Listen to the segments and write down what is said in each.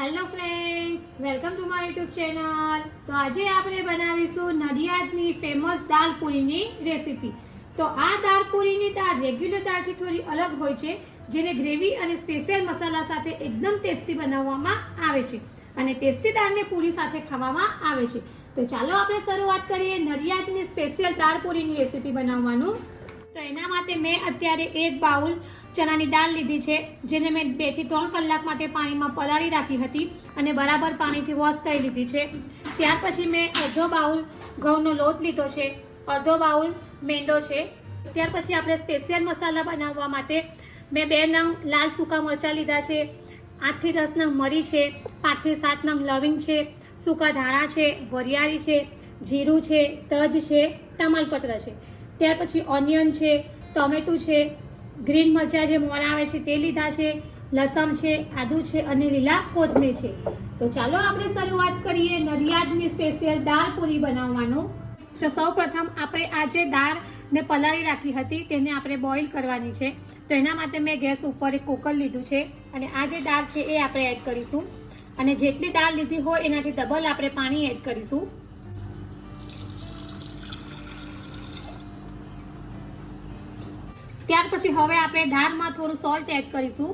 Hello friends, welcome to my YouTube channel. તો આજે આપણે બનાવીશું નડિયાદની ફેમસ દાળ પૂરીની રેસીપી। તો આ દાળ પૂરીની દાળ રેગ્યુલર દાળથી થોડી અલગ હોય છે, જેને ગ્રેવી અને સ્પેશિયલ મસાલા સાથે એકદમ ટેસ્ટી બનાવવામાં આવે છે અને ટેસ્ટી દાળને પૂરી સાથે ખાવામાં આવે છે। તો ચાલો આપણે શરૂઆત કરીએ નડિયાદની સ્પેશિયલ દાળ પૂરીની રેસીપી બનાવવાનું। તો એના માટે મેં અત્યારે એક બાઉલ ચણાની દાળ લીધી છે, જેને મેં 2 થી 3 કલાક માટે પાણીમાં પલાળી રાખી હતી અને બરાબર પાણીથી વોશ કરી લીધી છે। ત્યાર પછી મેં અડધો બાઉલ ઘઉંનો લોટ લીધો છે, અડધો બાઉલ મેંદો છે। ત્યાર પછી આપણે સ્પેશિયલ મસાલા બનાવવા માટે મેં 2 નંગ લાલ સૂકા મરચાં લીધા છે, 8 થી 10 નંગ મરી છે, 5 થી 7 નંગ લવિંગ છે, સૂકા ધાણા છે, વરિયાળી છે, જીરું છે, તજ છે, તમાલપત્ર છે। ત્યાર પછી ઓનિયન છે, ટોમેટું છે, ગ્રીન મરચાં જે મોરા આવે છે તે લીધા છે, લસણ છે, આદુ છે અને લીલા કોથમીર છે। તો ચાલો આપણે શરૂઆત કરીએ નડિયાદની સ્પેશિયલ દાળ પૂરી બનાવવાનું। તો સૌપ્રથમ આપણે આ જે દાળને પલાળી રાખી હતી તેને આપણે બોઇલ કરવાની છે। તો એના માટે મેં ગેસ ઉપર એક કુકર લીધું છે અને આ જે દાળ છે એ આપણે એડ કરીશું અને જેટલી દાળ લીધી હોય એનાથી ડબલ આપણે પાણી એડ કરીશું। ત્યાર પછી હવે આપણે દાળમાં થોડું સોલ્ટ એડ કરીશું,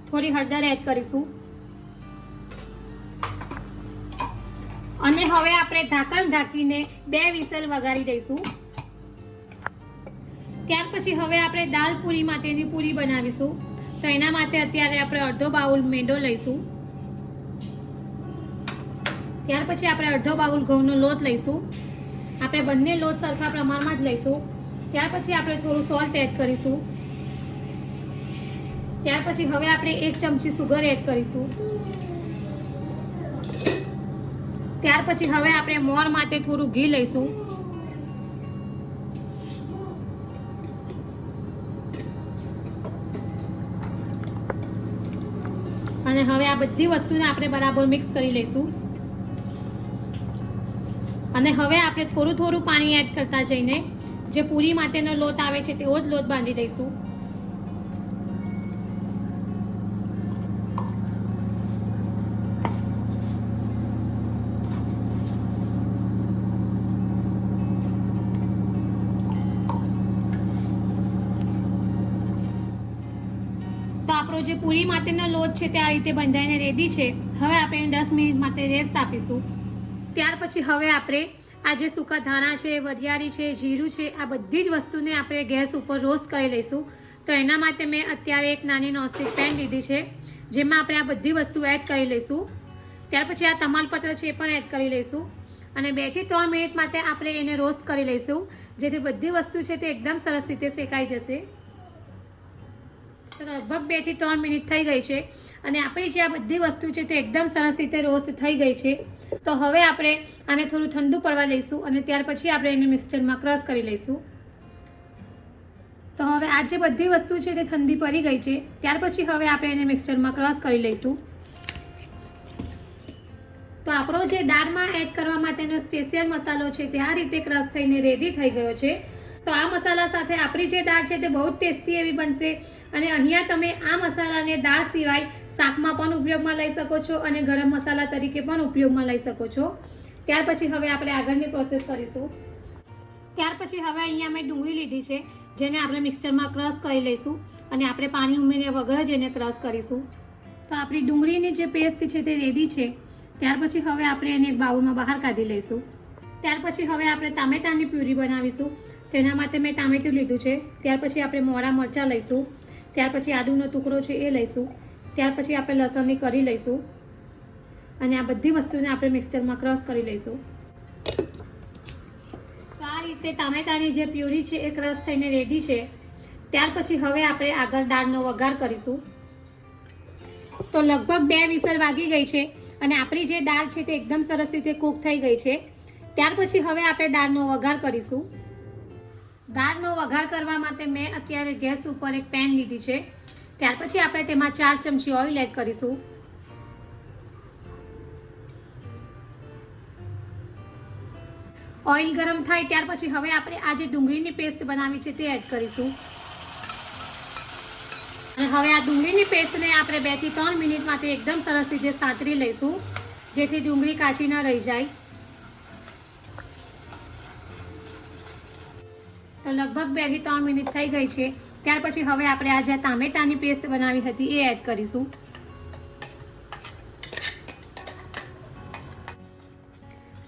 થોડી હળદર એડ કરીશું અને હવે આપણે ઢાંકણ ઢાંકીને 2 વિસલ વગાડી દઈશું। ત્યાર પછી હવે આપણે દાળ પૂરી માટેની પૂરી બનાવીશું। તો એના માટે અત્યારે આપણે અડધો બાઉલ મેંદો લઈશું, ત્યાર પછી આપણે અડધો બાઉલ ઘઉંનો લોટ લઈશું। આપણે બંને લોટ સરખા પ્રમાણમાં જ લઈશું। ત્યાર પછી આપણે થોડું સોલ્ટ એડ કરીશું। ત્યાર પછી હવે આપણે 1 ચમચી સુગર એડ કરીશું। ત્યાર પછી હવે આપણે મોણ માટે થોડું ઘી લઈશું અને હવે આ બધી વસ્તુને આપણે બરાબર મિક્સ કરી લઈશું અને હવે આપણે થોડું થોડું પાણી એડ કરતા જઈને જે પૂરી માટેનો લોટ આવે છે તેવો જ લોટ બાંધી દઈશું। તો આપણો જે પૂરી માટેનો લોટ છે તે આ રીતે બંધાઈને રેડી છે। હવે આપણે 10 મિનિટ માટે રેસ્ટ આપીશું। ત્યાર પછી હવે આપણે આ જે સૂકા ધાણા છે, વરિયાળી છે, જીરું છે, આ બધી જ વસ્તુને આપણે ગેસ ઉપર રોસ્ટ કરી લઈશું। તો એના માટે મેં અત્યારે એક નાની નોનસ્ટિક પેન લીધી છે, જેમાં આપણે આ બધી વસ્તુ એડ કરી લઈશું। ત્યાર પછી આ તમાલપત્ર છે એ પણ એડ કરી લઈશું અને 2 થી 3 મિનિટ માટે આપણે એને રોસ્ટ કરી લઈશું, જેથી બધી વસ્તુ છે તે એકદમ સરસ રીતે શેકાઈ જશે। તો લગભગ 2 થી 3 મિનિટ થઈ ગઈ છે અને આપણી જે આ બધી વસ્તુ છે તે એકદમ સરસ રીતે રોસ્ટ થઈ ગઈ છે। તો હવે આપણે આને થોડું ઠંડુ પડવા લઈશું અને ત્યાર પછી આપણે એને મિક્સચરમાં ક્રશ કરી લઈશું। તો હવે આ જે બધી વસ્તુ છે તે ઠંડી પડી ગઈ છે, ત્યાર પછી હવે આપણે એને મિક્સચરમાં ક્રશ કરી લઈશું। તો આપણો જે દાળમાં એડ કરવા માટેનો સ્પેશિયલ મસાલો છે તે આ રીતે ક્રશ થઈને રેડી થઈ ગયો છે। તો આ મસાલા સાથે આપણી જે દાળ છે તે બહુ જ ટેસ્ટી એવી બનશે અને અહીંયા તમે આ મસાલાને દાળ સિવાય શાકમાં પણ ઉપયોગમાં લઈ શકો છો અને ગરમ મસાલા તરીકે પણ ઉપયોગમાં લઈ શકો છો। ત્યાર પછી હવે આપણે આગળની પ્રોસેસ કરીશું। ત્યાર પછી હવે અહીંયા મેં ડુંગળી લીધી છે, જેને આપણે મિક્સચરમાં ક્રશ કરી લઈશું અને આપણે પાણી ઉમેર્યા વગર જ એને ક્રશ કરીશું। તો આપણી ડુંગળીની જે પેસ્ટ છે તે રેડી છે। ત્યાર પછી હવે આપણે એને એક બાઉલમાં બહાર કાઢી લઈશું। ત્યાર પછી હવે આપણે ટામેટાની પ્યુરી બનાવીશું। તેના માટે મેં ટામેટું લીધું છે, ત્યાર પછી આપણે મોરા મરચાં લઈશું, ત્યાર પછી આદુનો ટુકડો છે એ લઈશું, ત્યાર પછી આપણે લસણની કળી લઈશું અને આ બધી વસ્તુને આપણે મિક્સચરમાં ક્રશ કરી લઈશું। તો આ રીતે ટામેટાની જે પ્યુરી છે એ ક્રશ થઈને રેડી છે। ત્યાર પછી હવે આપણે આગળ દાળનો વઘાર કરીશું। તો લગભગ 2 વિસલ વાગી ગઈ છે અને આપણી જે દાળ છે તે એકદમ સરસ રીતે કૂક થઈ ગઈ છે। ત્યાર પછી હવે આપણે દાળનો વઘાર કરીશું। દાળનો વઘાર કરવા માટે મેં અત્યારે ગેસ ઉપર એક પેન લીધી છે, ત્યાર પછી આપણે તેમાં 4 ચમચી ઓઇલ એડ કરીશું। ઓઇલ ગરમ થાય ત્યાર પછી હવે આપણે આ જે ડુંગળીની પેસ્ટ બનાવી છે તે એડ કરીશું। અને હવે આ ડુંગળીની પેસ્ટને આપણે 2 થી 3 મિનિટ માટે એકદમ સરસ રીતે સાંતળી લઈશું, જેથી ડુંગળી કાચી ન રહી જાય. તો લગભગ 2 થી 3 મિનિટ થઈ ગઈ છે. ત્યાર પછી હવે આપણે આ જે ટામેટાની પેસ્ટ બનાવી હતી એ એડ કરીશું.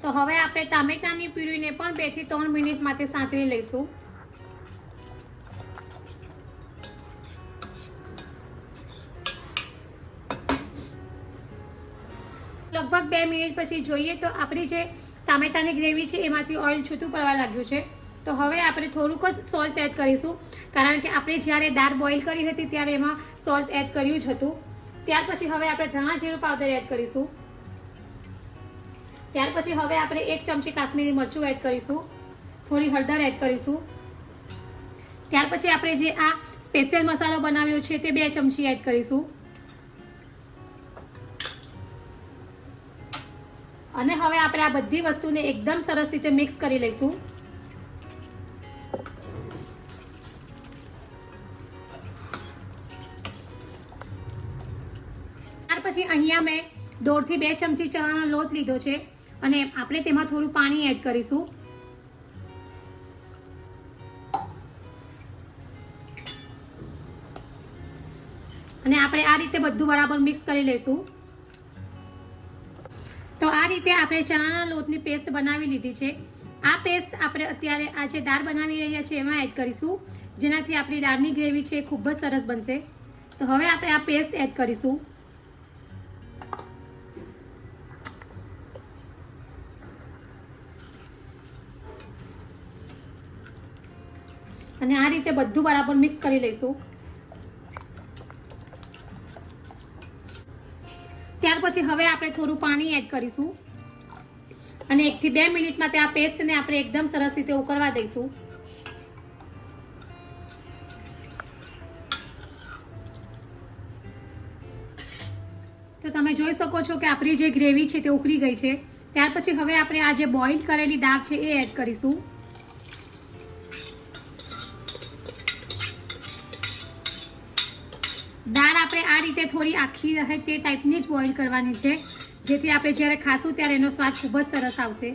તો હવે આપણે ટામેટાની પ્યુરીને પણ 2 થી 3 મિનિટ માટે સાંતળી લઈશું. લગભગ 2 મિનિટ પછી જોઈએ તો આપણી જે ટામેટાની ગ્રેવી છે એમાંથી ઓઇલ છૂટું પડવા લાગ્યું છે. તો હવે આપણે થોડુંક જ સોલ્ટ એડ કરીશું, કારણ કે આપણે જ્યારે દાળ બોઇલ કરી હતી ત્યારે એમાં સોલ્ટ એડ કર્યું જ હતું. ત્યાર પછી હવે આપણે ધાણા જીરું પાવડર એડ કરીશું. ત્યાર પછી હવે આપણે 1 ચમચી કાશ્મીરી મરચું એડ કરીશું, થોડી હળદર એડ કરીશું. ત્યાર પછી આપણે જે આ સ્પેશિયલ મસાલો બનાવ્યો છે તે 2 ચમચી એડ કરીશું. અને હવે આપણે આ બધી વસ્તુને એકદમ સરસ રીતે મિક્સ કરી લઈશું. ત્યાર પછી અહીંયા મેં 1.5 થી 2 ચમચી ચણાનો લોટ લીધો છે અને આપણે તેમાં થોડું પાણી એડ કરીશું. અને આપણે આ રીતે બધું બરાબર મિક્સ કરી લઈશું. તો આ રીતે આપણે ચણાના લોટની પેસ્ટ બનાવી લીધી છે. આ પેસ્ટ આપણે અત્યારે આ જે દાળ બનાવી રહ્યા છે એમાં એડ કરીશું, જેનાથી આપણી દાળની ગ્રેવી છે એ ખૂબ જ સરસ બનશે. તો હવે આપણે આ પેસ્ટ એડ કરીશું. અને આ રીતે બધું બરાબર મિક્સ કરી લઈશું. ત્યાર પછી હવે આપણે થોડું પાણી એડ કરીશું અને 1 થી 2 મિનિટ માટે આ પેસ્ટને આપણે એકદમ સરસ રીતે ઉકળવા દઈશું. તો તમે જોઈ શકો છો કે આપણી જે ગ્રેવી છે તે ઉકળી ગઈ છે. ત્યાર પછી હવે આપણે આ જે બોઇલ કરેલી દાળ છે એ એડ કરીશું. દાળ આપણે આ રીતે થોડી આખી રહે તે ટાઈપની જ બોઇલ કરવાની છે, જેથી આપણે જ્યારે ખાશું ત્યારે એનો સ્વાદ ખૂબ જ સરસ આવશે.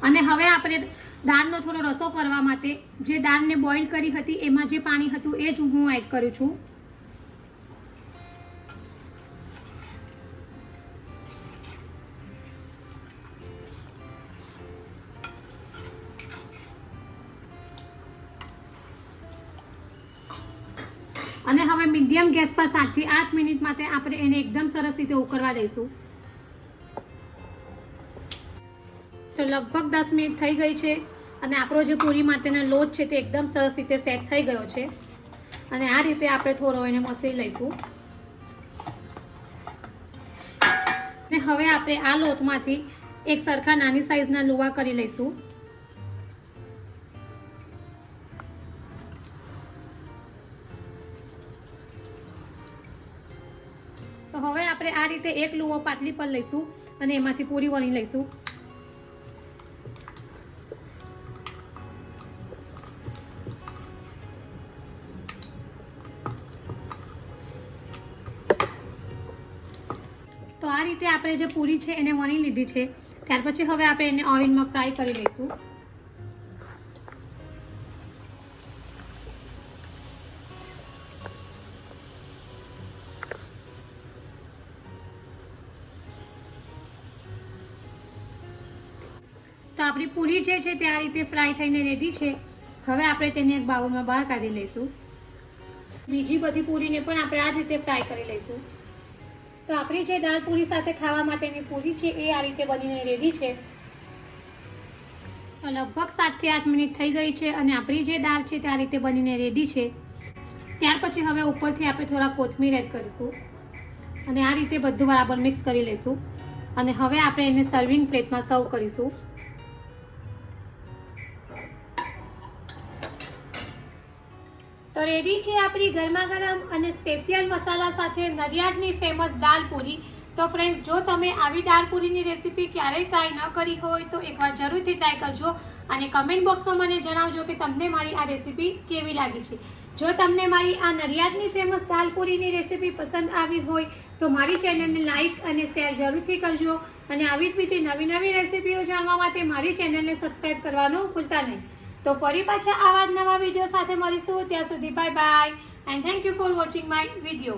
અને હવે આપણે દાળનો થોડો રસો કરવા માટે જે દાળને બોઇલ કરી હતી એમાં જે પાણી હતું એ જ હું એડ કરું છું. અને હવે મીડિયમ ગેસ પર 7 થી 8 મિનિટ માટે આપણે એને એકદમ સરસ રીતે ઉકળવા દઈશું. તો લગભગ 10 મિનિટ થઈ ગઈ છે અને આપણો જે પૂરી માટેનો લોટ છે તે એકદમ સરસ રીતે સેટ થઈ ગયો છે. અને આ રીતે આપણે થોડો એને મસળી લઈશું. અને હવે આપણે આ લોટમાંથી એક સરખા નાની સાઈઝના લુવા કરી લઈશું. તો હવે આપણે આ રીતે એક લુવો પાટલી પર લઈશું અને એમાંથી પૂરી વણી લઈશું. તો આ રીતે આપણે જે પૂરી છે એને વણી લીધી છે. ત્યાર પછી હવે આપણે એને ઓઇલમાં ફ્રાય કરી લઈશું. તો આપણી પૂરી જે છે તે આ રીતે ફ્રાય થઈને રેડી છે. હવે આપણે તેને એક બાઉલમાં બહાર કાઢી લઈશું. બીજી બધી પૂરીને પણ આપણે આ જ રીતે ફ્રાય કરી લઈશું. તો આપણી જે દાળ પૂરી સાથે ખાવા માટેની પૂરી છે એ આ રીતે બનીને રેડી છે. તો લગભગ 7 થી 8 મિનિટ થઈ ગઈ છે અને આપણી જે દાળ છે તે આ રીતે બનીને રેડી છે. ત્યાર પછી હવે ઉપરથી આપણે થોડા કોથમીર એડ કરીશું અને આ રીતે બધું બરાબર મિક્સ કરી લઈશું. અને હવે આપણે એને સર્વિંગ પ્લેટમાં સર્વ કરીશું. તો રેડી છે આપણી ગરમા ગરમ અને સ્પેશિયલ મસાલા સાથે નડિયાદની ફેમસ દાલ પૂરી. તો ફ્રેન્ડ્સ, જો તમે આવી દાળ પૂરીની રેસીપી ક્યારેય ટ્રાય ન કરી હોય તો એકવાર જરૂરથી ટ્રાય કરજો અને કમેન્ટ બોક્સમાં મને જણાવજો કે તમને મારી આ રેસીપી કેવી લાગી છે. જો તમને મારી આ નડિયાદની ફેમસ દાળ પૂરીની રેસીપી પસંદ આવી હોય તો મારી ચેનલને લાઇક અને શેર જરૂરથી કરજો અને આવી જ બીજી નવી નવી રેસીપીઓ જાણવા માટે મારી ચેનલને સબસ્ક્રાઈબ કરવાનું ભૂલતા નહીં. તો ફરી પાછા આવા જ નવા વિડીયો સાથે મળીશું. ત્યાં સુધી bye bye and thank you for watching my video.